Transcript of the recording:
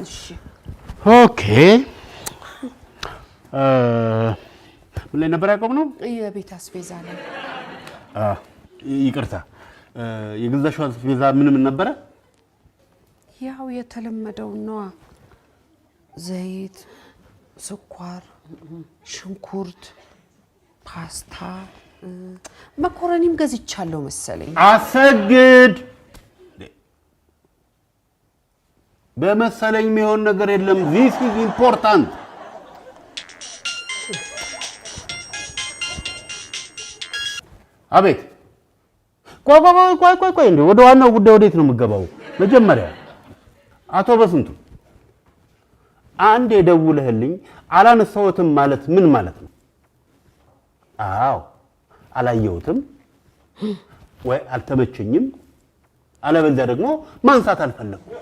እሺ ኦኬ ምን ላይ ነበር ያቆምነው? የቤት አስቤዛ ላይ ይቅርታ የገዛሽው አስቤዛ ምን ነበረ? ያው የተለመደው ነው። ዘይት፣ ስኳር፣ ሽንኩርት፣ ፓስታ፣ መኮረኒም ገዝቻለሁ መሰለኝ። አሰግድ በመሰለኝ የሚሆን ነገር የለም። this is important አቤት ቆይ እንዴ ወደ ዋናው ጉዳይ ወዴት ነው የምገባው? መጀመሪያ አቶ በስንቱ አንድ የደውለህልኝ አላነሳሁትም ማለት ምን ማለት ነው? አዎ አላየሁትም ወይ አልተመቸኝም፣ አለበለዚያ ደግሞ ማንሳት አልፈለኩም።